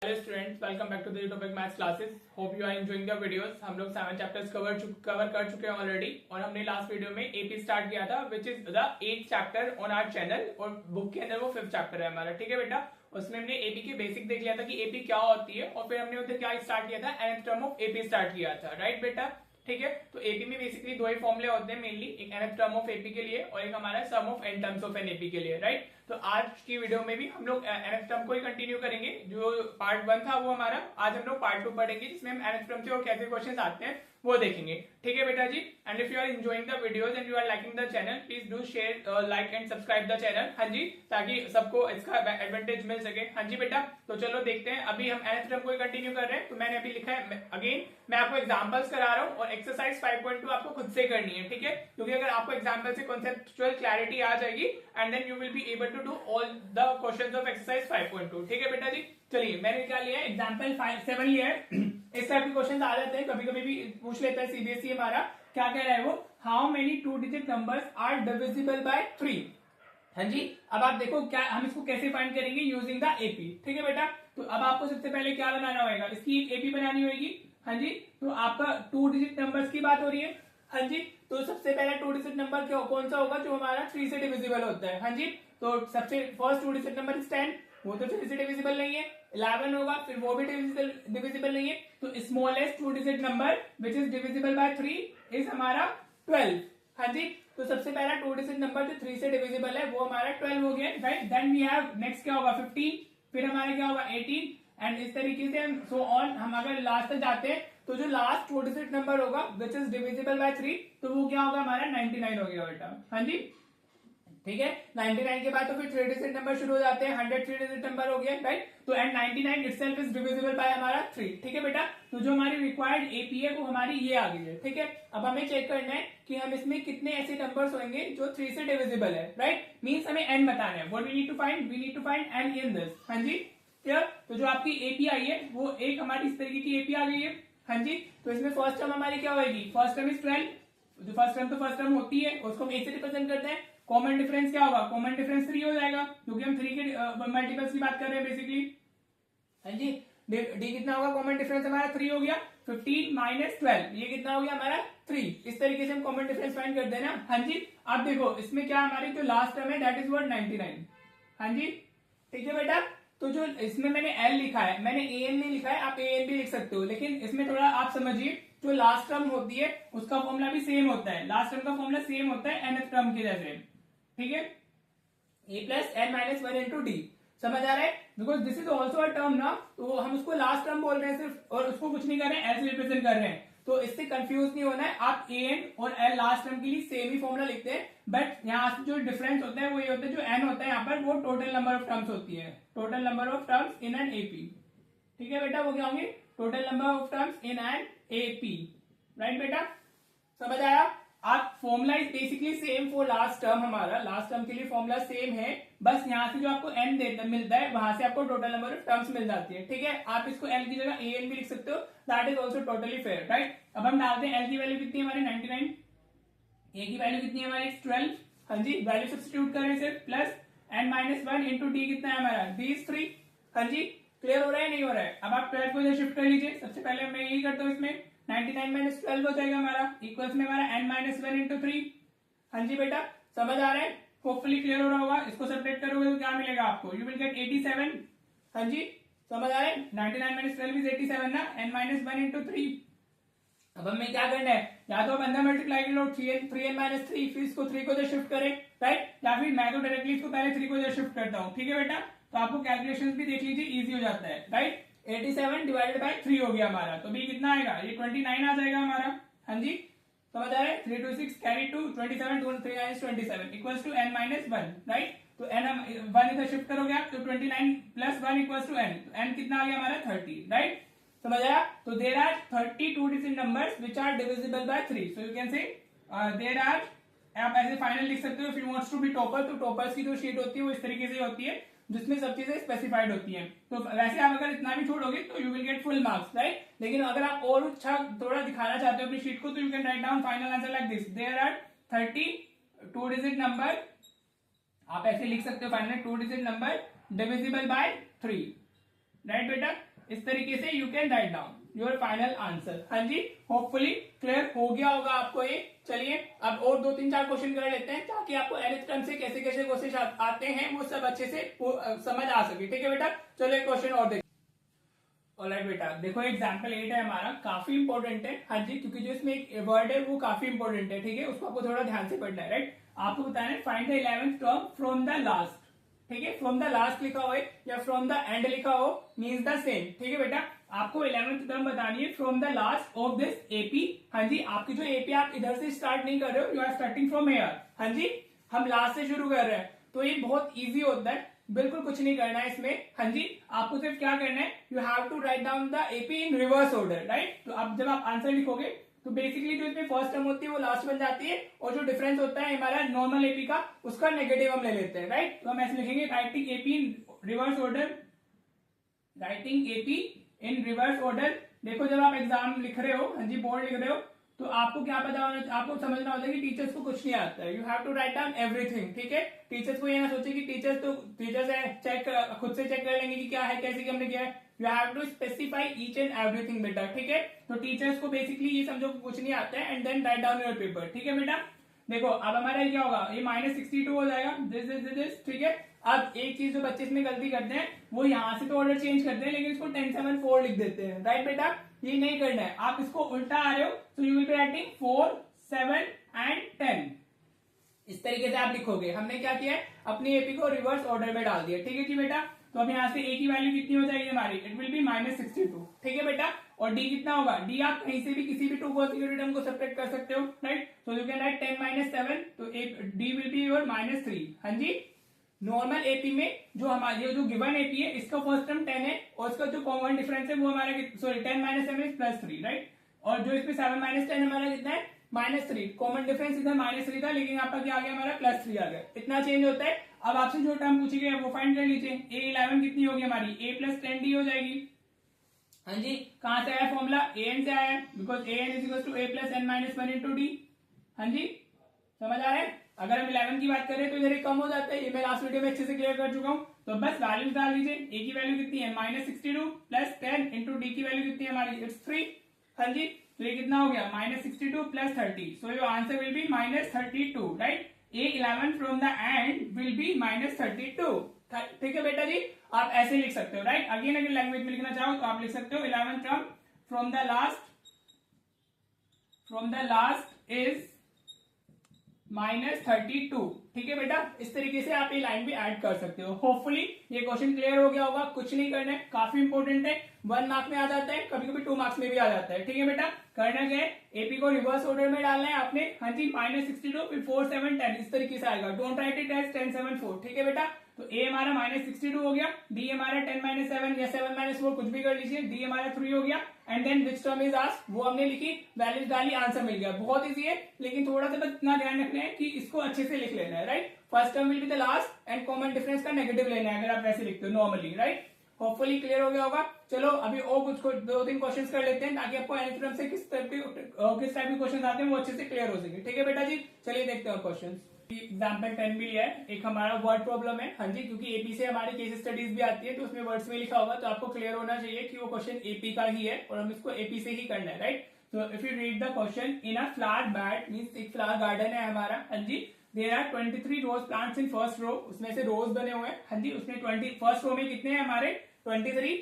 Hello students, welcome back to the topic maths classes. Hope you are enjoying the videos. हम लोग 7 chapters cover कर चुके हैं already, और हमने लास्ट वीडियो में एपी स्टार्ट किया था, which is the 8th chapter on our channel, और बुक के अंदर वो 5th चैप्टर है हमारा। ठीक है बेटा, उसमें हमने एपी के बेसिक देख लिया था कि एपी क्या होती है, और फिर हमने उधर क्या स्टार्ट किया था, nth term of AP start किया था। राइट बेटा, ठीक है। तो एपी में बेसिकली दो ही फॉर्मूले होते हैं मेनली, एक nth टर्म ऑफ एपी के लिए और एक हमारा sum of n terms of N AP के लिए। राइट, तो आज की वीडियो में भी हम लोग nth टर्म को ही कंटिन्यू करेंगे। जो पार्ट 1 था वो हमारा, आज हम लोग पार्ट 2 पढ़ेंगे, जिसमें हम nth टर्म से और कैसे क्वेश्चंस आते हैं वो देखेंगे। ठीक है बेटा जी। And if you are enjoying the videos and you are liking the channel, please do share, like and subscribe the channel. हाँ जी, ताकि सबको इसका एडवांटेज मिल सके। हाँ जी बेटा, तो चलो देखते हैं। अभी हम nth टर्म को ही कंटिन्यू कर रहे हैं, तो मैंने अभी लिखा है अगेन, मैं आपको एग्जांपल्स करा रहा हूँ, और एक्सरसाइज 5.2 आपको खुद से करनी है। ठीक है, क्योंकि अगर आपको एग्जांपल से कॉन्सेप्चुअल क्लैरिटी आ जाएगी, and then you will be able to do all the questions of exercise 5.2। ठीक है बेटा जी। चलिए, मैंने क्या लिया है, एग्जांपल 7 लिया है। इस टाइप के क्वेश्चंस आ जाते हैं, कभी कभी भी पूछ लेता है सीबीएसई हमारा। क्या कह रहा है वो, how many 2 digit numbers are divisible by 3। हाँ जी, अब आप देखो क्या हम इसको कैसे फाइंड करेंगे, यूजिंग द एपी। ठीक है बेटा, तो अब आपको सबसे पहले क्या बनाना होगा, इसकी एक एपी बनानी होगी। हाँ जी, तो आपका 2 डिजिट नंबर्स की बात हो रही है। हाँ जी, तो सबसे पहला 2 डिजिट नंबर कौन सा होगा, जो हमारा 3 से डिविजिबल होता है। हाँ जी, तो सबसे फर्स्ट 2 डिजिट नंबर इज 10, वो तो 3 से डिविजिबल नहीं है। 11 होगा, फिर वो भी डिविजिबल नहीं है। तो smallest 2 digit number which is divisible by 3 is हमारा 12। हाँ जी, तो सबसे पहला 2 डिजिट नंबर जो 3 से डिविजिबल है वो हमारा 12 हो गया। Right, then we have next क्या होगा 15, फिर हमारा क्या होगा 18, एंड इस तरीके से हम सो ऑन। हम अगर लास्ट तक जाते हैं तो जो लास्ट 2 डिजिट नंबर होगा विच इज डिविजिबल बाय 3, तो वो क्या होगा हमारा 99 हो गया बेटा। हाँ जी, ठीक है। 99 के बाद तो फिर 3 डिजिट नंबर शुरू हो जाते हैं, 100 3 डिजिट नंबर हो गया। राइट, तो and 99 itself is divisible by हमारा 3। ठीक है बेटा, तो जो हमारी रिक्वायर्ड एपी है वो हमारी ये आ गई है। ठीक है, अब हमें चेक करना है कि हम इसमें कितने ऐसे नंबर्स होंगे जो 3 से डिविजिबल है। राइट, मींस हमें n बताना है। What we need to find, we need to find n in this. हाँ जी, क्लियर। तो जो आपकी एपी आई है वो एक हमारी इस तरीके की एपी आ गई है। हाँ जी, तो इसमें फर्स्ट टर्म हमारी क्या होगी, फर्स्ट टर्म इज 12। जो फर्स्ट टर्म तो फर्स्ट टर्म होती है, उसको हम ए से रिप्रेजेंट करते हैं। कॉमन डिफरेंस क्या होगा, कॉमन डिफरेंस 3 हो जाएगा, क्योंकि हम 3 के मल्टीपल्स की बात कर रहे हैं बेसिकली। हाँ जी, डी कितना होगा, कॉमन डिफरेंस हमारा 3 हो गया। 15 माइनस 12, ये कितना हो गया हमारा 3। इस तरीके से हम कॉमन डिफरेंस फाइंड करते हैं ना। हाँ जी, अब देखो इसमें क्या हमारी जो लास्ट टर्म है दैट इज व्हाट 99। हाँ जी, ठीक है बेटा। तो जो इसमें मैंने एल लिखा है, मैंने ए एन नहीं लिखा है, आप ए एन भी लिख सकते हो, लेकिन इसमें थोड़ा आप समझिए, जो लास्ट टर्म होती है उसका फॉर्मूला भी सेम होता है। लास्ट टर्म का फॉर्मूला सेम होता है nth टर्म के जैसे। ठीक है, A plus N minus 1 into D. समझ आ रहा है, because this is also a term ना, तो हम उसको लास्ट टर्म बोल रहे हैं सिर्फ, और उसको कुछ नहीं कर रहे हैं, एल से रिप्रेजेंट कर रहे हैं। तो इससे कंफ्यूज नहीं होना है। आप ए एन और एल लास्ट टर्म के लिए सेम ही फॉर्मूला लिखते हैं, बट यहाँ से जो डिफरेंस होता है वो ये होता है, जो एन होता है यहाँ पर वो टोटल नंबर ऑफ टर्म्स होती है, total number of terms in an AP. ठीक है बेटा, वो क्या होंगे, total number of terms in an AP. Right बेटा, समझ आया। आप formula is basically same for last term, हमारा लास्ट टर्म के लिए फॉर्मूला सेम है, बस यहाँ से जो आपको एन देता मिलता है वहां से आपको टोटल नंबर ऑफ टर्म्स मिल जाती है। ठीक है, आप इसको एल की जगह ए एन भी लिख सकते हो, that is also totally fair. Right, अब हम डालते हैं एल की वैल्यू कितनी है हमारी 99, ए की वैल्यू कितनी है हमारी 12। हाँ जी, वैल्यू सब्स्टिट्यूट करें सिर्फ, plus N minus 1 into D कितना है हमारा, डी इज 3। हाँ जी, क्लियर हो रहा है नहीं हो रहा है। अब आप 12 को इधर शिफ्ट कर लीजिए। सबसे पहले मैं यही करता हूँ, इसमें 99 माइनस 12 हो जाएगा हमारा, इक्वल्स में हमारा n माइनस 1 इंटू 3। हाँ जी बेटा, समझ आ रहा है, होपफुली क्लियर हो रहा होगा। इसको सेपरेट करोगे तो क्या मिलेगा आपको, यू विल गेट 87। हाँ जी, समझ आ रहा है, 99 माइनस 12 इज 87 ना, n माइनस 1 इंटू 3। अब हमें क्या करना है, या तो अंदर मल्टीप्लाई कर लो 3n माइनस 3, फिर इसको 3 को इधर शिफ्ट करें। राइट, या फिर मैं तो डायरेक्टली इसको पहले 3 को इधर शिफ्ट करता हूँ। ठीक है बेटा, तो आपको कैलकुलेशन भी देख लीजिए, इजी हो जाता है। राइट, 87 डिवाइडेड बाय 3 हो गया हमारा, तो भी कितना आएगा, ये 29 आ जाएगा हमारा। हाँ जी, समझ आ रहा है, 3 2 6 carry 2, 27 2 3 9 27 equals to n minus 1। Right, तो n 1 इधर शिफ्ट करोगे आप, तो 29 प्लस 1 इक्वल्स टू n, तो n कितना आ गया हमारा 30। राइट, समझ आया। तो there are 32 digit numbers which are divisible by 3, so you can say there are, आप ऐसे फाइनल लिख सकते हो। If you wants to be topper, तो टॉपर्स की जो शीट होती है वो इस तरीके से होती है, जिसमें सब चीजें स्पेसिफाइड होती हैं। तो वैसे आप अगर इतना भी छोड़ोगे तो you will get full marks. Right, लेकिन अगर आप और अच्छा थोड़ा दिखाना चाहते हो अपनी शीट को, तो you can write down final answer like this, there are 32 digit number, आप ऐसे लिख सकते हो final 2 digit number divisible by 3। Right बेटा, इस तरीके से you can write down your final answer. हाँ जी, होपफुली क्लियर हो गया होगा आपको ये। चलिए अब और 2-3-4 क्वेश्चन कर लेते हैं ताकि आपको nth टर्म से कैसे कैसे क्वेश्चन आते हैं वो सब अच्छे से समझ आ सके। ठीक है बेटा, चलो एक क्वेश्चन और देखते हैं। ऑलराइट बेटा, देखो एग्जाम्पल 8 है हमारा, काफी इंपॉर्टेंट है। हाँ जी, क्योंकि जो इसमें एक वर्ड है वो काफी इंपॉर्टेंट है। ठीक है, उसको आपको थोड़ा ध्यान से पढ़ना है। राइट, आपको बताना है find the 11th term from the last. ठीक है, फ्रॉम द लास्ट लिखा हो या फ्रॉम द एंड लिखा हो मीन्स द सेम। ठीक है बेटा, आपको 11th टर्म बतानी है from the last of this AP. हाँ जी, आपकी जो एपी आप इधर से स्टार्ट नहीं कर रहे हो, you are starting from here. हाँ जी, हम लास्ट से शुरू कर रहे हैं, तो ये बहुत इजी होता है, बिल्कुल कुछ नहीं करना है इसमें। हाँ जी, आपको सिर्फ क्या करना है, you have to write down the AP in reverse order. Right, तो अब जब आप आंसर लिखोगे तो बेसिकली जो इसमें फर्स्ट टर्म होती है वो लास्ट बन जाती है, और जो डिफरेंस होता है हमारा नॉर्मल एपी का उसका नेगेटिव हम ले लेते हैं। राइट, तो हम ऐसे लिखेंगे writing AP in reverse order, writing AP in reverse order. देखो जब आप एग्जाम लिख रहे हो, हाँ जी बोर्ड लिख रहे हो, तो आपको क्या पता होना, आपको समझना होता है कि टीचर्स को कुछ नहीं आता है। You have to write down everything. ठीक है, टीचर्स को ये ना सोचे कि टीचर्स है, चेक खुद से चेक कर लेंगे कि क्या है कैसे हमने किया है। You have to specify each and everything बेटा। ठीक है, तो टीचर्स को बेसिकली ये समझो कुछ नहीं आता है, and then write down your paper. ठीक है बेटा, देखो अब हमारा क्या होगा, ये -62 हो जाएगा, दिस। ठीक है, अब एक चीज जो बच्चे इसमें गलती करते हैं वो यहाँ से तो ऑर्डर चेंज करते हैं लेकिन इसको 10 7 4 लिख देते हैं। राइट बेटा, ये नहीं करना है, आप इसको उल्टा आ रहे हो, तो you will be writing 4 7 and 10। इस तरीके से आप लिखोगे। हमने क्या किया है, अपनी एपी को रिवर्स ऑर्डर में डाल दिया। ठीक है जी बेटा, तो अब यहाँ से ए की वैल्यू कितनी हो जाएगी हमारी, इट विल बी -62। ठीक है बेटा, और डी कितना होगा, डी आप कहीं से भी किसी भी टू कॉन्सिक्यूटिव टर्म को सब्ट्रैक्ट कर सकते हो। Right, so you can right 10 - 7, तो डी विल बी योर -3। हाँ जी, नॉर्मल एपी में जो हमारी जो गिवन एपी है इसका फर्स्ट टर्म 10 है, और इसका जो कॉमन डिफरेंस है वो हमारा सॉरी 10 - 7 इज +3। राइट, और जो इसमें 7 - 10 हमारा कितना है, -3। कॉमन डिफरेंस इधर -3 था, लेकिन यहाँ पर क्या आ गया हमारा +3 आ गया। इतना चेंज होता है। अब आपसे जो टर्म पूछी गई है वो फाइंड कर लीजिए। A11 कितनी होगी हमारी, a + 10d हो जाएगी। हाँ जी, कहां से आया फॉर्मूला, an से आया, because an = a + n - 1 × d। हाँ जी, समझ आ रहा है। अगर हम 11 की बात करें तो इधर कम हो जाता है, ये मैं लास्ट वीडियो में अच्छे से क्लियर कर चुका हूं। तो बस वैल्यूज डाल लीजिए, a की वैल्यू कितनी है -62 + 10 × d की वैल्यू कितनी है हमारी, इट्स 3। हाँ जी, तो ये कितना हो गया -62 + 30, so your answer will be -32। Right, A11 from the end will be -32। ठीक है बेटा जी, आप ऐसे लिख सकते हो। राइट, अगेन अगर लैंग्वेज में लिखना चाहो तो आप लिख सकते हो 11 term from the last is -32। ठीक है बेटा, इस तरीके से आप ये लाइन भी ऐड कर सकते हो। होपफुली ये क्वेश्चन क्लियर हो गया होगा। कुछ नहीं करना है, काफी इंपॉर्टेंट है, 1 मार्क में आ जाता है, कभी कभी 2 मार्क्स में भी आ जाता है। ठीक है बेटा, करना क्या है, एपी को रिवर्स ऑर्डर में डालना है आपने। हाँ जी, -62 फिर 4 7 10 इस तरीके से आएगा। Don't write it as 10 7 4। ठीक है बेटा, तो ए हमारा -62 हो गया, डी हमारा 10 - 7 या 7 - 4 कुछ भी कर लीजिए, डी हमारा 3 हो गया, and then which term is asked वो हमने लिखी, वैल्यूज डाली, आंसर मिल गया। बहुत इजी है, लेकिन थोड़ा सा बस इतना ध्यान रखना है कि इसको अच्छे से लिख लेना है। Right, first term will be the last and common difference का नेगेटिव लेना है अगर आप वैसे लिखते हो नॉर्मली। राइट, होपफुली क्लियर हो गया होगा। चलो अभी और कुछ 2-3 क्वेश्चंस कर लेते हैं ताकि आपको nth टर्म से किस टाइप के क्वेश्चन आते हैं वो अच्छे से क्लियर हो सके। ठीक है बेटा जी, चलिए देखते हैं क्वेश्चन। एग्जाम्पल 10 भी लिया है, एक हमारा वर्ड प्रॉब्लम है। हाँ जी, क्योंकि एपी से हमारी केस स्टडीज भी आती है तो उसमें वर्ड्स में लिखा होगा, तो आपको क्लियर होना चाहिए कि वो क्वेश्चन एपी का ही है और हम इसको एपी से ही करना है। राइट, तो if you read the question, in a flower bed means एक फ्लावर गार्डन है हमारा। हाँ जी, there are 23 rose plants in first row, उसमें से रोज बने हुए हैं। हाँ जी, उसमें 20 फर्स्ट रो में कितने हैं हमारे 23,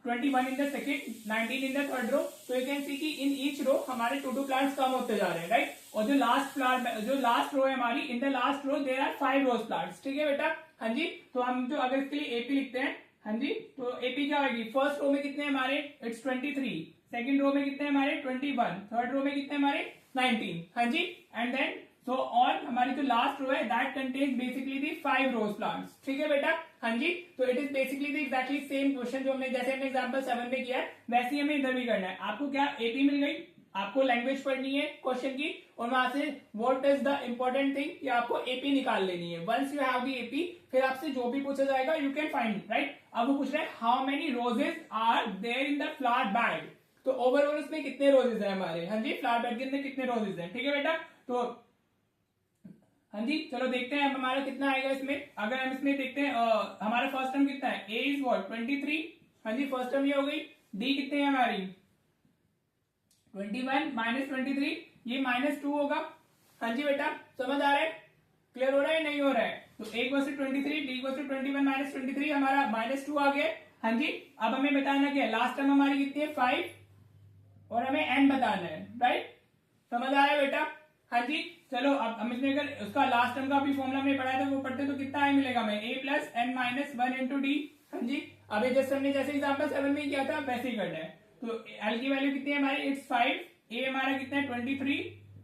21 in the second, 19 in the third row. तो यू कैन सी कि इन ईच रो हमारे 2 प्लांट्स कम होते जा रहे हैं। राइट, और जो लास्ट रो है हमारी, in the last row there are 5 rose plants. ठीक है बेटा, हाँ जी, तो हम जो अगर इसके लिए एपी लिखते हैं, हाँ जी, तो एपी क्या होगी, फर्स्ट रो में कितने हमारे, इट्स 23, सेकंड रो में कितने हमारे 21, थर्ड रो में कितने हमारे 19। हाँ जी, एंड देन सो और हमारी जो लास्ट रो है that contains basically the 5 rose plants. ठीक है बेटा, हाँ जी, तो it is basically the exactly same question जो हमने जैसे हमने एग्जांपल 7 में किया है वैसे ही हमें इधर भी करना है। आपको क्या एपी मिल गई, आपको लैंग्वेज पढ़नी है क्वेश्चन की, और वहां से what is the important thing कि आपको एपी निकाल लेनी है। Once you have the AP, फिर आपसे जो भी पूछा जाएगा यू कैन फाइंड। राइट, अब वो पूछ रहे हैं how many roses are there in the flower bed, तो ओवरऑल इसमें कितने रोजेस है हमारे। हाँ जी, फ्लावर बेड के अंदर कितने रोजेस है। ठीक है बेटा, तो हाँ जी, चलो देखते हैं अब हमारा कितना आएगा इसमें। अगर हम इसमें देखते हैं हमारा फर्स्ट टर्म कितना है, ए इज व्हाट 23। हाँ जी, फर्स्ट टर्म ये हो गई। डी कितनी है हमारी 21 माइनस 23, ये -2 होगा। हाँ जी बेटा, समझ आ रहा है, क्लियर हो रहा है नहीं हो रहा है? तो a equal to 23, d equal to 21 minus 23 हमारा -2 आ गया। हाँ जी, अब हमें बताना क्या है, लास्ट टर्म हमारी कितनी है 5 और हमें n बताना है, राइट? समझ आ रहा है बेटा? हाँ जी, चलो अब हम इसमें अगर उसका लास्ट टर्म का भी फॉर्मूला हमने पढ़ाया था वो पढ़ते तो कितना मिलेगा हमें, a plus n minus 1 into D. हाँ जी, अब ये जैसे हमने जैसे एग्जाम्पल 7 में किया था वैसे ही करना है। तो l की वैल्यू कितनी है हमारी, इट्स 5, a हमारा कितना है 23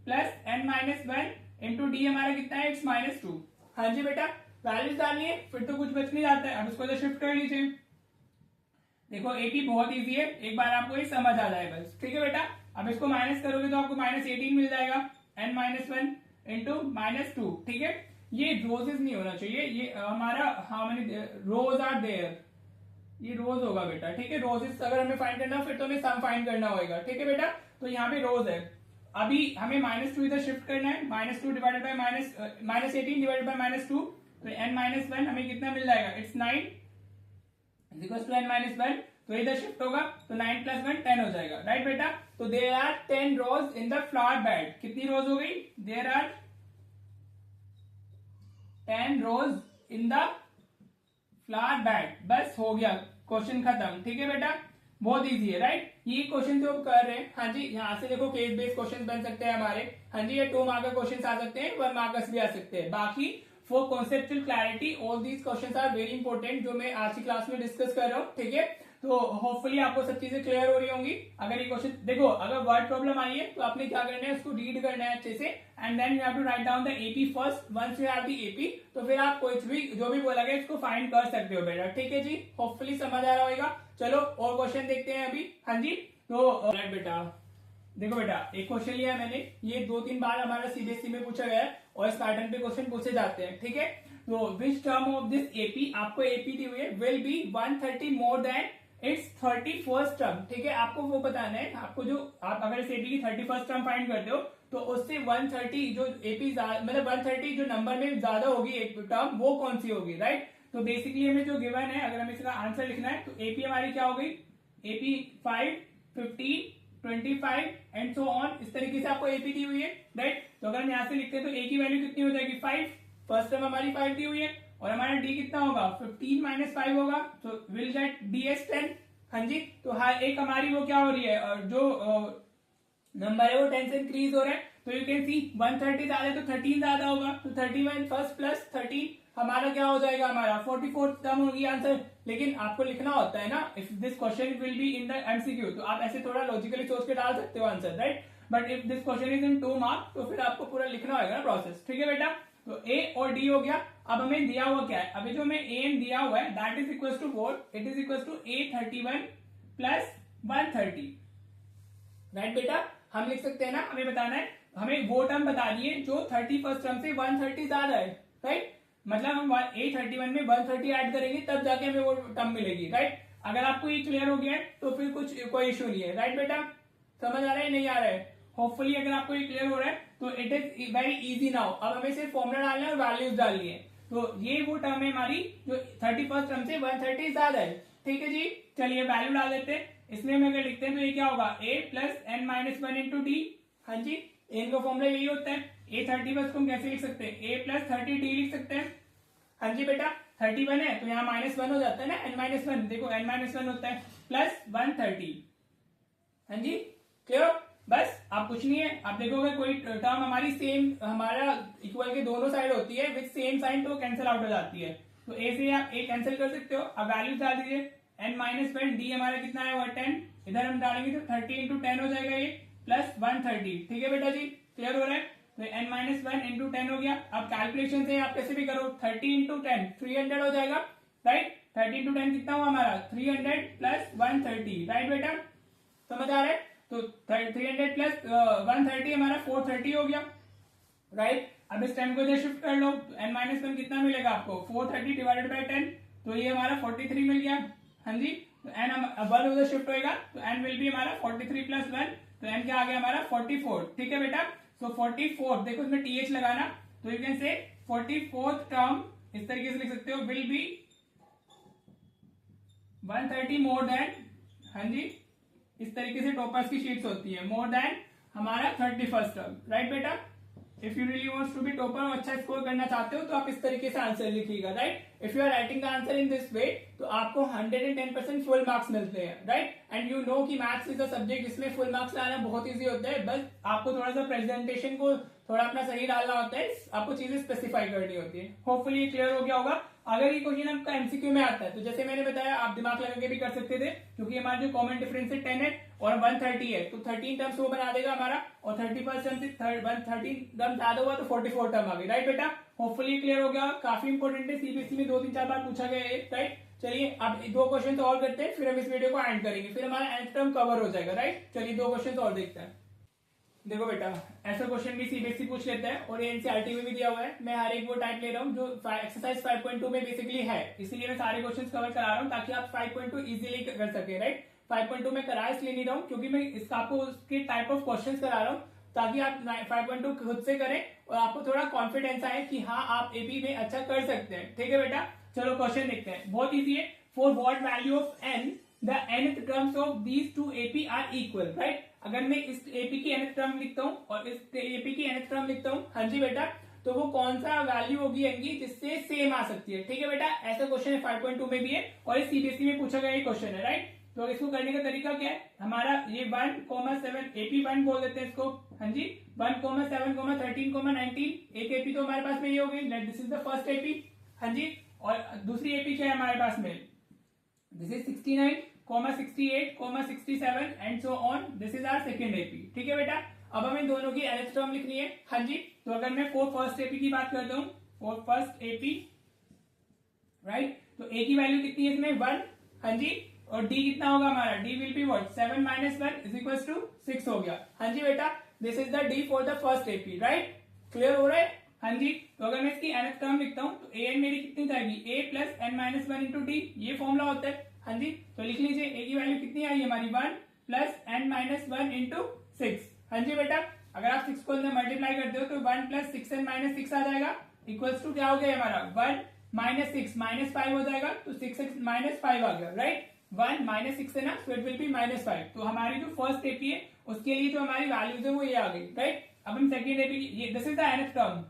plus n minus 1 into D हमारा कितना है, इट्स -2। हाँ जी बेटा, वैल्यूज डालनी है, फिर तो कुछ बच नहीं जाता है। अब इसको तो शिफ्ट कर लीजिए। देखो एपी बहुत इजी है, एक बार आपको ये समझ आ जाए बस, ठीक है बेटा। अब इसको माइनस करोगे तो आपको -18 मिल जाएगा, n माइनस 1 इंटू -2, ठीक है। ये रोजेस नहीं होना चाहिए, ये हमारा how many rows are there, ये रोज होगा बेटा, ठीक है। रोजेस अगर हमें फाइंड करना फिर तो हमें सम फाइंड करना होगा, ठीक है बेटा। तो यहाँ पे रोज है, अभी हमें -2 इधर शिफ्ट करना है, -2 डिवाइडेड बाय -18 डिवाइडेड बाय -2, तो n माइनस 1 हमें कितना मिल जाएगा, it's 9 equals to n minus 1, तो इधर शिफ्ट होगा तो 9 प्लस 1 10 हो जाएगा, राइट बेटा। तो there are 10 rows in the flower bed, कितनी रोज हो गई, there are 10 rows in the flower bed, बस हो गया, क्वेश्चन खत्म, ठीक है बेटा। बहुत इजी है, राइट। ये क्वेश्चन जो हम कर रहे हैं, हाँ जी, यहाँ से देखो केस बेस्ड क्वेश्चन बन सकते हैं हमारे। हाँ जी, ये 2 मार्क का क्वेश्चन आ सकते हैं, 1 मार्कर्स भी आ सकते हैं। बाकी for conceptual clarity all these questions are very important, जो मैं आज की क्लास में डिस्कस कर रहा हूँ, ठीक है। तो होपफुली आपको सब चीजें क्लियर हो रही होंगी। अगर ये क्वेश्चन देखो, अगर वर्ड प्रॉब्लम आई है तो आपने क्या करना है, उसको रीड करना है अच्छे से, and then you have to write down the AP first. Once you have the AP तो फिर आप कुछ भी जो भी बोला गया इसको फाइंड कर सकते हो बेटा, ठीक है जी। होपफुली समझ आ रहा होगा। चलो और क्वेश्चन देखते हैं अभी। हाँ जी, तो बेटा देखो बेटा, एक क्वेश्चन लिया है मैंने, ये 2-3 बार हमारा सीबीएसई में पूछा गया है और इस पैटर्न पे क्वेश्चन पूछे जाते हैं, ठीक है। तो which term of this AP, आपको एपी दी हुई है, will be 130 more than it's 31st term, ठीक है। आपको वो बताना है, आपको जो आप अगर इस एपी की 31st टर्म फाइंड करते हो तो उससे 130 जो एपी मतलब 130 जो नंबर में ज्यादा होगी एक टर्म, वो कौन सी होगी, राइट। तो बेसिकली हमें जो गिवन है, अगर हमें इसका आंसर लिखना है तो एपी हमारी क्या हो गई, एपी 5, 15, 25 एंड सो ऑन, इस तरीके से आपको एपी दी हुई है, राइट। तो अगर हम यहाँ से लिखते हैं तो ए की वैल्यू कितनी हो जाएगी 5, फर्स्ट टर्म हमारी 5 दी हुई है, और हमारा डी कितना होगा 15 माइनस 5 होगा, तो विल गेट डी एस 10। हाँ जी, तो हर एक हमारी वो क्या हो रही है, जो नंबर है वो 10 से इंक्रीज हो रहा है। तो यू कैन सी 130 ज्यादा है तो 13 ज्यादा होगा, तो 31 फर्स्ट प्लस 13 हमारा क्या हो जाएगा, हमारा 44 टर्म होगी आंसर। लेकिन आपको लिखना होता है ना, if this question will be in the MCQ, तो आप ऐसे थोड़ा लॉजिकली सोच के डाल सकते हो answer, right. But if this question is in 2 mark तो फिर आपको पूरा लिखना होगा ना प्रोसेस, ठीक है बेटा। तो ए और डी हो गया। अब हमें दिया हुआ क्या है, अभी जो हमें ए एन दिया हुआ है that is equal to vote, it is equal to A31 plus 130, right बेटा। हम लिख सकते हैं ना, हमें बताना है, हमें वो टर्म बता दिए जो 31st टर्म से 130 ज्यादा है, राइट। मतलब हम A31 में 130 ऐड करेंगे तब जाके हमें वो टर्म मिलेगी, राइट। अगर आपको ये क्लियर हो गया है तो फिर कुछ कोई इश्यू नहीं है, राइट बेटा। समझ आ रहा है नहीं आ रहा है? होपफुली अगर आपको ये क्लियर हो रहा है तो it is very easy now. अब हमें सिर्फ फॉर्मुला डालना है और वैल्यूज डालनी है। तो ये वो टर्म है हमारी जो 31st टर्म से 130 ज्यादा है, ठीक है जी। चलिए वैल्यू डाल देते हैं। इसमें हम अगर लिखते हैं तो ये क्या होगा, a plus n minus 1 into D. हाँ जी, n का फॉर्मूला यही होता है। A31 को हम कैसे लिख सकते हैं, a प्लस 30d लिख सकते हैं। हाँ जी बेटा, 31 है तो यहाँ -1 हो जाता है ना, n माइनस 1, देखो n माइनस 1 होता है प्लस 130। हाँ जी, क्लियर। बस आप कुछ नहीं है, आप देखोगे कोई टर्म हमारी सेम, हमारा इक्वल के दोनों साइड होती है विद सेम साइन, तो कैंसिल आउट हो जाती है। तो ए से आप ए कैंसिल कर सकते हो। अब वैल्यू डाल दीजिए, n माइनस 1, डी हमारा कितना है वो 10, इधर हम डालेंगे तो 30 इंटू 10 हो जाएगा ये, प्लस 130, ठीक है बेटा जी। क्लियर हो रहा है? तो n माइनस 1 इंटू 10 हो गया। अब कैलकुलेशन से आप कैसे भी करो, 30 इंटू 10 300 हो जाएगा, राइट। 30 इंटू 10 कितना हुआ हमारा 300 प्लस 130, राइट बेटा। समझ आ रहा है? तो 300 प्लस 130 हमारा 430 हो गया, राइट। अब इस 10 को इधर शिफ्ट कर लो, n माइनस 1 कितना मिलेगा आपको, 430 डिवाइडेड बाई 10, तो ये हमारा 43 मिल गया। हाँ जी, तो n हम 1 उधर शिफ्ट होएगा तो n विल बी हमारा 43 प्लस 1, तो n क्या आ गया हमारा 44, ठीक है बेटा। सो 44, देखो इसमें th लगाना, तो यू कैन से 44th टर्म इस तरीके से लिख सकते हो, विल बी 130 मोर देन, हाँ जी, इस तरीके से टॉपर्स की शीट्स होती है, मोर देन हमारा 31st टर्म, राइट बेटा। If you really wants to be topper और अच्छा स्कोर करना चाहते हो तो आप इस तरीके से आंसर लिखिएगा, right. If you are writing the answer in this way तो आपको 110% फुल मार्क्स मिलते हैं, राइट। एंड यू नो कि मैथ्स इज अ सब्जेक्ट जिसमें फुल मार्क्स लाना बहुत इजी होता है, बस आपको थोड़ा सा प्रेजेंटेशन को थोड़ा अपना सही डालना होता है, आपको चीजें स्पेसिफाई करनी होती है। होपफुली ये क्लियर हो गया होगा। अगर ये क्वेश्चन आपका एमसीक्यू में आता है तो जैसे मैंने बताया आप दिमाग लगा के भी कर सकते थे, क्योंकि हमारा जो कॉमन डिफरेंस है 10 है और 130 है, तो 13 टर्म्स वो बना देगा हमारा, और 31st टर्म से 13 टर्म ज्यादा हुआ तो 44 टर्म आ गई, राइट बेटा। होपफुली क्लियर हो गया। काफी इंपॉर्टेंट है, सीबीएसई में 2-3-4 बार पूछा गया है, राइट। चलिए अब 2 क्वेश्चन और करते हैं, फिर हम इस वीडियो को एंड करेंगे, फिर हमारा nth टर्म कवर हो जाएगा, राइट। चलिए 2 क्वेश्चन और देखते हैं। देखो बेटा, ऐसा क्वेश्चन भी सीबीएसई पूछ लेता है और ये एनसीईआरटी में भी दिया हुआ है। मैं हर एक वो टाइप ले रहा हूँ जो एक्सरसाइज 5.2 में बेसिकली है, इसीलिए मैं सारे क्वेश्चंस कवर करा रहा हूँ ताकि आप 5.2 इजीली कर सके, राइट। 5.2 में करा इसलिए नहीं रहा हूँ क्योंकि मैं इसका आपको उसके टाइप ऑफ क्वेश्चंस करा रहा हूँ ताकि आप 5.2 खुद से करें और आपको थोड़ा कॉन्फिडेंस आए कि हाँ आप एपी में अच्छा कर सकते हैं, ठीक है बेटा। चलो क्वेश्चन देखते हैं, बहुत ईजी है। For what value of n the nth terms of these two AP are equal, right. अगर मैं इस एपी की nth टर्म लिखता हूँ और इस एपी की nth टर्म लिखता हूँ, हाँ जी बेटा, तो वो कौन सा वैल्यू होगी इनकी जिससे सेम आ सकती है, ठीक है बेटा। ऐसा क्वेश्चन है 5.2 में भी है और इस सीबीएसई में पूछा गया क्वेश्चन है, राइट। तो इसको करने का तरीका क्या है, हमारा ये 1,7 एपी 1 बोल देते हैं इसको, हाँ जी, 1,7, 13, 19, एक एपी तो हमारे पास में ये हो गई, this is the first AP, हाँ जी। और दूसरी एपी क्या है हमारे पास में, this is 69, 68, 67 and so on, this is our second AP, ठीक है बेटा। अब हमें दोनों की nth टर्म लिखनी है, हाँ जी। तो अगर मैं फॉर फर्स्ट एपी की बात करता हूँ, फॉर फर्स्ट एपी, राइट, तो ए की वैल्यू कितनी है इसमें 1, हाँ जी, और डी कितना होगा हमारा, D will be what 7 - 1 is equal to 6 हो गया, हाँ जी बेटा। This is the D for the first AP, right. Clear हो रहा है, हाँ जी। तो अगर मैं इसकी nth टर्म लिखता हूँ तो ए एन मेरी कितनी जाएगी, a plus n minus 1 into D, ये फॉर्मूला होता है, हाँ जी। तो लिख लीजिए ए की वैल्यू कितनी आई हमारी 1 प्लस n माइनस 1 इंटू 6, हाँ जी बेटा। अगर आप 6 को अंदर मल्टीप्लाई करते हो तो 1 प्लस 6n माइनस 6 आ जाएगा, इक्वल्स टू क्या हो गया हमारा 1 माइनस 6 माइनस 5 हो जाएगा, तो 6x माइनस 5 आ गया, राइट। 1 माइनस 6 है ना, so it will be minus 5। तो हमारी जो फर्स्ट एपी है उसके लिए जो हमारी वैल्यूज है वो ये आ गई, राइट। अब हम सेकेंड एपी की, this is the nth term,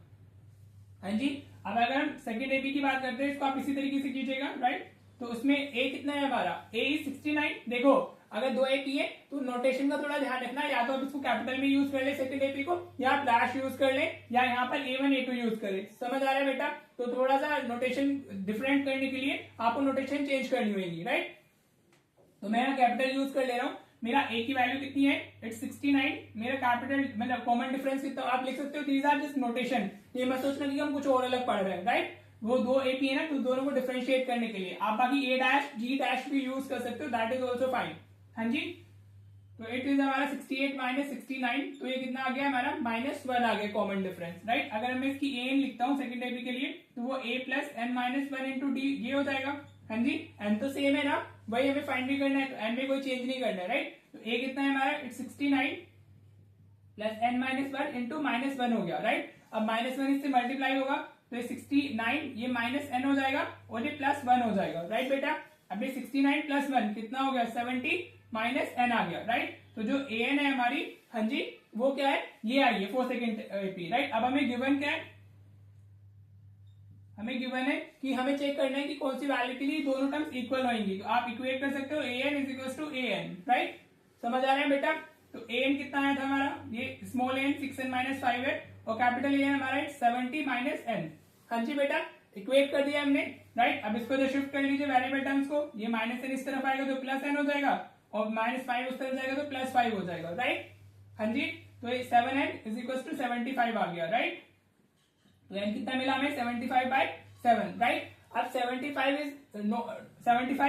हाँ जी। अब अगर हम सेकेंड एपी की बात करते हैं, इसको आप इसी तरीके से कीजिएगा, राइट। तो उसमें ए कितना है हमारा, ए इज 69। देखो अगर 2 एपी है तो नोटेशन का थोड़ा ध्यान रखना, या तो आप इसको कैपिटल में यूज कर ले सेकंड एपी को, या आप डैश यूज कर ले, या यहाँ पर A1 A2 यूज करें, समझ आ रहा है बेटा। तो थोड़ा सा नोटेशन डिफरेंट करने के लिए आपको नोटेशन चेंज करनी होगी, राइट। तो मैं यहाँ कैपिटल यूज कर ले रहा हूँ, मेरा ए की वैल्यू कितनी है, इट्स 69, मेरा कैपिटल मतलब कॉमन डिफरेंस कितना आप लिख सकते हो, दीज आर जस्ट नोटेशन, ये मत सोचना कि हम कुछ और अलग पढ़ रहे हैं, राइट। वो 2 एपी है ना, तो दोनों को डिफरेंशिएट करने के लिए आप बाकी ए डैश जी डैश भी यूज कर सकते हो, दैट इज ऑल्सो फाइन, हाँ जी। तो इट इज हमारा 68 माइनस 69, तो ये कितना आ गया हमारा -1 आ गया कॉमन डिफरेंस, राइट। अगर मैं इसकी ए एन लिखता हूँ सेकंड एपी के लिए तो वो a plus n minus 1 into D ये हो जाएगा, हाँ जी। n तो सेम है ना, वही हमें फाइंड भी करना है, तो n में कोई चेंज नहीं करना है, राइट। तो a कितना है हमारा, it's 69 plus n minus 1 into -1 हो गया, राइट। अब -1 इससे मल्टीप्लाई होगा तो ये 69 ये माइनस n हो जाएगा और ये प्लस 1 हो जाएगा, राइट बेटा। अब ये 69 प्लस 1 कितना हो गया 70 माइनस n आ गया, राइट। तो जो a n है हमारी, हाँ जी, वो क्या है, ये आई है फॉर सेकेंड एपी, राइट। अब हमें गिवन क्या है, हमें गिवन है कि हमें चेक करना है कि कौन सी वैल्यू के लिए दोनों टर्म्स इक्वल होंगी, तो आप इक्वेट कर सकते हो an is equal to an, right. समझ आ रहा है बेटा। तो an कितना आया था हमारा, ये स्मॉल n 6n माइनस 5 है और कैपिटल an हमारा 70 माइनस n, हाँ जी बेटा, इक्वेट कर दिया हमने, राइट। अब इसको जो शिफ्ट कर लीजिए वेरिएबल टर्म्स को, ये माइनस n इस तरफ आएगा तो प्लस n हो जाएगा और -5 उस तरफ जाएगा तो +5 हो जाएगा, राइट, हाँ जी। तो ये 7n इज इक्वल टू 75 आ गया, राइट। तो n कितना मिला हमें 75/7, राइट। अब 75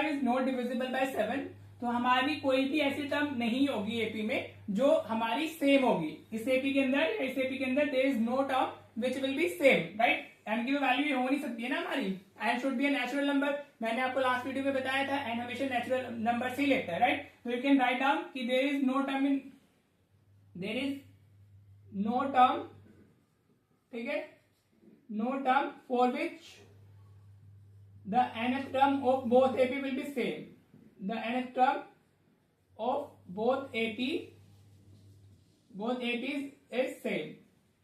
इज नॉट डिविजिबल बाय 7, तो हमारी कोई भी ऐसी टर्म नहीं होगी एपी में जो हमारी सेम होगी, इस एपी के अंदर या इस एपी के अंदर there is no term which will be same, right. N की वैल्यू ये हो नहीं सकती है ना हमारी, n should be a natural number, मैंने आपको लास्ट वीडियो में बताया था एन हमेशा नेचुरल नंबर से ही लेता है, राइट। तो यू कैन राइट डाउन कि देयर इज नो टर्म ठीक है, no term for which the nth term of both AP will be same, the nth term of both APs is same,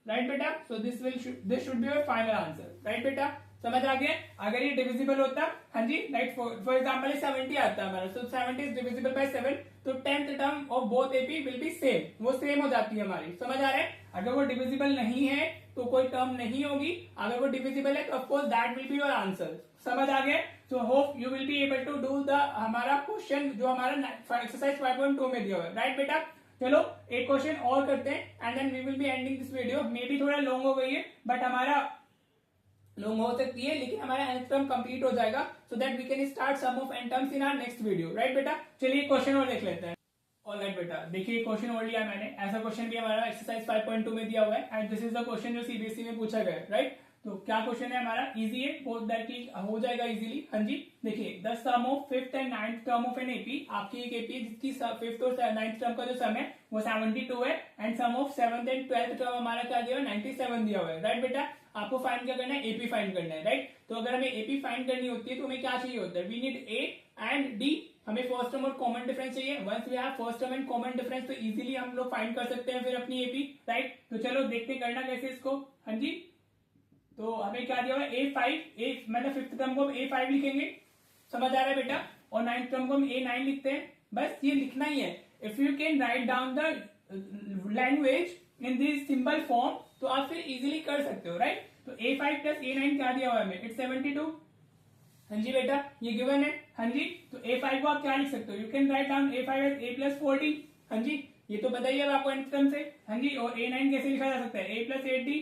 right बेटा? So this should be your final answer, right बेटा? समझ आ गया? अगर ये divisible होता, हाँ जी, right, for example 70 आता है हमारा, so 70 is divisible by 7, तो 10th term of both AP will be same, वो सेम हो जाती है हमारी, समझ आ रहा है? अगर वो डिविजिबल नहीं है तो कोई टर्म नहीं होगी, अगर वो डिविजिबल है तो of course that will be your answer, समझ आ गया? So hope you will be able to do the हमारा क्वेश्चन जो हमारा एक्सरसाइज 5.2 में दिया हुआ है, राइट बेटा? चलो एक क्वेश्चन और करते हैं and then we will be ending this video. Maybe थोड़ा लॉन्ग हो गई है बट हमारा लॉन्ग हो सकती है लेकिन हमारा nth टर्म कंप्लीट हो जाएगा so that we can start sum of n terms in our next video, right बेटा? चलिए क्वेश्चन और देख लेते हैं। ऑलराइट बेटा, देखिए क्वेश्चन और लिया मैंने, ऐसा क्वेश्चन भी हमारा एक्सरसाइज 5.2 में दिया हुआ है and this is the question जो सीबीएसई में पूछा गया है, राइट? तो क्या क्वेश्चन है हमारा? इजी है, बहुत डायरेक्टली हो जाएगा इजीली। हाँ जी, देखिए the sum of fifth and ninth term of N AP, आपकी एक एपी जिसकी फिफ्थ और नाइन्थ टर्म का जो सम है वो 72 है and sum of seventh and twelfth term हमारा क्या दिया हुआ है? 97 दिया हुआ है, राइट बेटा? आपको फाइंड क्या करना है? एपी फाइंड करना है, राइट? तो अगर हमें एपी फाइंड करनी होती है तो हमें क्या चाहिए होता है? We need A and D. हमें फर्स्ट टर्म और कॉमन डिफरेंस चाहिए। Once we have first term and common difference तो इजीली हम लोग फाइंड कर सकते हैं फिर अपनी एपी, राइट? तो चलो देखते करना कैसे इसको। हाँ जी, तो हमें क्या दिया हुआ है? A5, मतलब फिफ्थ टर्म को हम A5 लिखेंगे, समझ आ रहा है बेटा? और नाइन्थ टर्म को हम A9 लिखते हैं, बस ये लिखना ही है। If you can write down the language in this simple form तो आप फिर इजीली कर सकते हो, राइट? तो A5 प्लस A9 क्या दिया हुआ है हमें? इट्स 72। हाँ जी बेटा, ये गिवन है। हाँ जी, तो A5 को आप क्या लिख सकते हो? You can write down A5 as A plus 40। हाँ जी, ये तो पता ही है आपको nth टर्म से। हाँ जी, और A9 कैसे लिखा जा सकता है? A plus 8D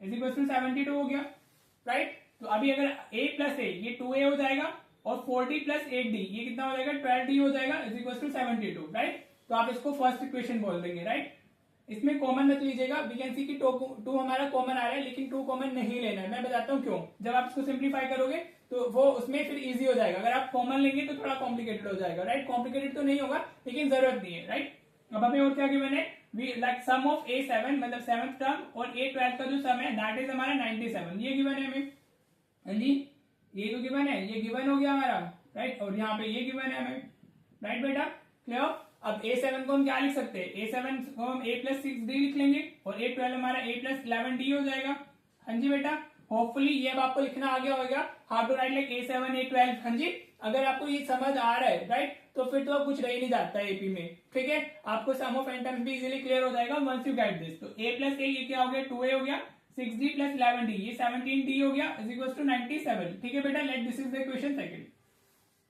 is equal to 72 हो गया, राइट? तो अभी अगर a प्लस ए ये 2a हो जाएगा और 40 प्लस 8d ये कितना हो जाएगा? 12d हो जाएगा इज इक्वल टू 72, राइट? तो आप इसको फर्स्ट इक्वेशन बोल देंगे, राइट? इसमें कॉमन मत लीजिएगा, वी कैन सी कि 2 हमारा कॉमन आ रहा है लेकिन 2 कॉमन नहीं लेना है। मैं बताता हूँ क्यों। जब आप इसको सिंप्लीफाई करोगे तो वो उसमें फिर इजी हो जाएगा। अगर आप कॉमन लेंगे तो थोड़ा कॉम्प्लिकेटेड हो जाएगा, राइट? कॉम्प्लिकेटेड तो नहीं होगा लेकिन जरूरत नहीं है, राइट? अब हमें और क्या गिवन है? We like some of A7 मतलब सेवंथ टर्म और A12 का जो सम है दैट इज हमारा 97, ये गिवन है हमें। हाँ जी, ये तो गिवन है, ये गिवन हो गया हमारा, राइट? और यहाँ पे ये गिवन है हमें, राइट बेटा? क्लियर? अब A7 को हम क्या लिख सकते हैं? A7 को हम A प्लस 6D लिख लेंगे और A12 हमारा A प्लस 11D हो जाएगा। हाँ जी बेटा, होपफुली ये अब आपको लिखना आ गया होगा how to right like A7 A12। हाँ जी, अगर आपको ये समझ आ रहा है, राइट, तो फिर तो कुछ रह ही नहीं जाता है एपी में, ठीक है? आपको सम ऑफ n टर्म्स भी इजीली क्लियर हो जाएगा वंस यू गेट दिस। तो a प्लस ए ये क्या हो गया? 2a हो गया, 6d प्लस 11d ये 17d हो गया इज इक्वल टू 97, ठीक है बेटा? Let this is the equation second.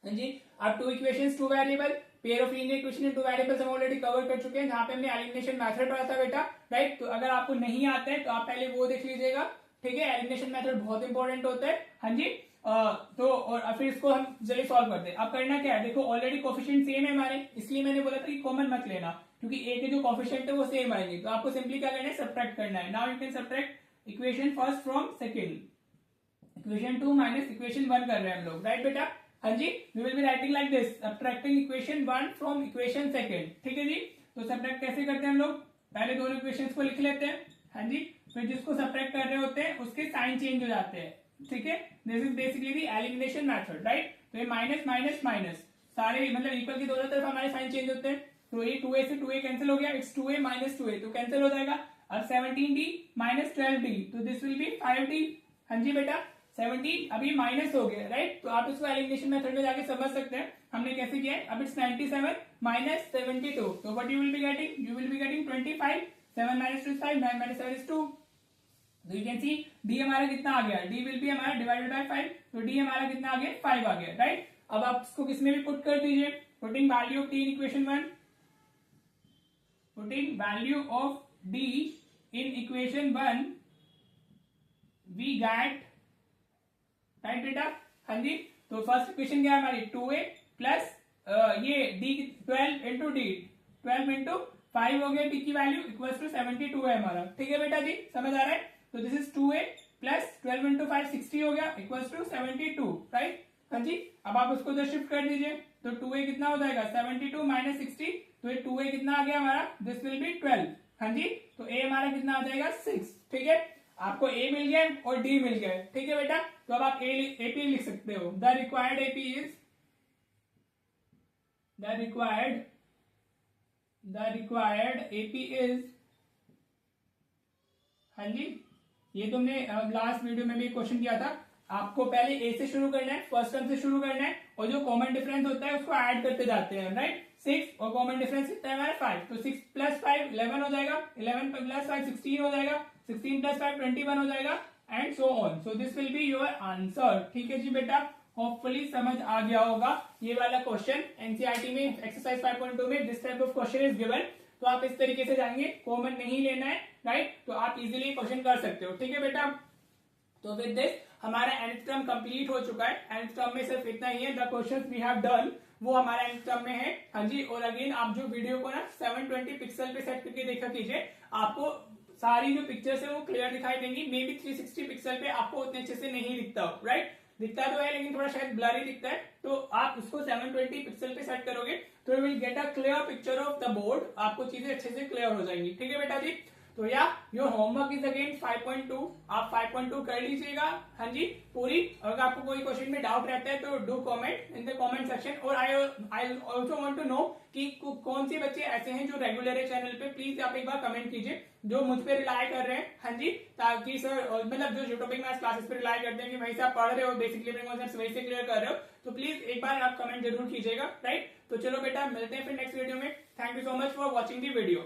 हाँ जी, अब two equations two variable, pair of linear equation in two variables हम ऑलरेडी कवर कर चुके हैं जहां पे हमने एलिमिनेशन मेथड पढ़ा था बेटा, राइट? तो अगर आपको नहीं आता है तो आप पहले वो देख लीजिएगा, ठीक है? एलिमिनेशन मेथड बहुत इंपॉर्टेंट होता है। हाँ जी, तो और फिर इसको हम चलिए सॉल्व करते हैं। अब करना क्या है? देखो ऑलरेडी कोफिशिएंट सेम है हमारे, इसलिए मैंने बोला था कि कॉमन मत लेना क्योंकि ए के जो कोफिशिएंट है वो सेम आएंगे। तो आपको सिंपली क्या करना है? सब्ट्रैक्ट करना है। Now you can subtract equation first from second, equation 2 minus equation 1 कर रहे हैं हम लोग, राइट बेटा? हाँ जी, we will be writing like this, subtracting equation 1 from equation second, ठीक है जी? तो सब्ट्रैक्ट कैसे करते हैं हम लोग? पहले दोनों इक्वेशंस को लिख लेते हैं, हाँ जी, फिर जिसको सब्ट्रैक्ट कर रहे होते हैं उसके साइन चेंज हो जाते हैं, ठीक है? This is basically the elimination method, right? तो ये माइनस माइनस माइनस सारे मतलब इक्वल की दोनों तरफ हमारे साइन चेंज होते हैं। तो ये 2a से 2a कैंसिल हो गया, इट्स 2a माइनस 2a तो कैंसिल हो जाएगा। अब 17d माइनस 12d तो दिस विल बी 5d। हाँ जी बेटा, 17 अभी माइनस हो गया, राइट? तो आप इसको एलिमिनेशन मेथड में जाके समझ सकते हैं हमने कैसे किया है। अब इट्स 97 माइनस 72 तो what you will be getting? You will be getting 25, 7 minus 2 is 5, 9 minus 7 is 2। तो यू कैन सी डी हमारा कितना आ गया? डी विल बी हमारा डिवाइडेड बाय 5, तो डी हमारा कितना आ गया? 5 आ गया, राइट? अब आप इसको किसमें भी पुट कर दीजिए, putting value of D in equation 1, putting value of D in equation 1 we get, right बेटा? हाँ जी, तो फर्स्ट इक्वेशन क्या है हमारी? 2a प्लस ये d 12 इंटू डी, 12 इंटू 5 हो गया डी की वैल्यू इक्वल टू 72 है हमारा, ठीक है बेटा जी? समझ आ रहा है? तो this is 2a plus 12 into 5 60 हो गया इक्वल टू 72, राइट? हाँ जी, अब आप उसको उधर शिफ्ट कर दीजिए तो 2a कितना हो जाएगा? 72 माइनस 60 तो ये 2a कितना आ गया हमारा? This will be 12। हाँ जी, तो a हमारा कितना आ जाएगा? 6, ठीक है? आपको a मिल गया और d मिल गया, ठीक है बेटा? तो अब आप AP लिख सकते हो। The required AP is the required AP is, हाँ जी, ये तुमने लास्ट वीडियो में भी क्वेश्चन किया था। आपको पहले ए से शुरू करना है, फर्स्ट टर्म से शुरू करना है, और जो कॉमन डिफरेंस होता है उसको ऐड करते जाते हैं, राइट। 6 और कॉमन डिफरेंस कितना है हमारा 5, तो 6 प्लस 5 11 हो जाएगा, 11 प्लस 5 16 हो जाएगा, 16 प्लस 5 21 हो जाएगा, and so on. So this will be your answer. ठीक है जी बेटा, होपफुली समझ आ गया होगा ये वाला क्वेश्चन। एनसीईआरटी में एक्सरसाइज 5.2 में this type of question is given, तो आप इस तरीके से जाएंगे, कॉमन नहीं लेना है, राइट। तो आप इजीली क्वेश्चन कर सकते हो। ठीक है बेटा, तो विद दिस हमारा nth टर्म कंप्लीट हो चुका है। nth टर्म में सिर्फ इतना ही है, the questions we have done वो हमारा nth टर्म में है। हाँ जी, और अगेन आप जो वीडियो को ना 720 पिक्सल पे सेट करके देखा कीजिए, आपको सारी जो पिक्चर्स है वो क्लियर दिखाई देंगी। मे बी 360 पिक्सल पे आपको उतने अच्छे से नहीं दिखता हो, राइट। दिखता तो है लेकिन थोड़ा शायद ब्लरी दिखता है, तो आप उसको 720 पिक्सल पे सेट करोगे तो you will get a clear picture of the board, आपको चीजें अच्छे से क्लियर हो जाएंगी। ठीक है बेटा जी, तो या योर होमवर्क इज अगेन 5.2, आप 5.2 कर लीजिएगा। हाँ जी, पूरी। अगर आपको कोई क्वेश्चन में डाउट रहता है तो do comment in the comment section. और I also want to know कि कौन से बच्चे ऐसे हैं जो रेगुलर है चैनल पे, प्लीज आप एक बार कमेंट कीजिए, जो मुझ पे रिलाई कर रहे हैं। हाँ जी, ताकि सर मतलब जो यूट्यूबिंग मैथ्स क्लासेस पे रिलाई करते हैं कि भाई से आप पढ़ रहे हो, बेसिकली वही से क्लियर कर रहे हो, तो प्लीज एक बार आप कमेंट जरूर कीजिएगा, राइट। तो चलो बेटा, मिलते हैं फिर नेक्स्ट वीडियो में। Thank you so much for watching the video.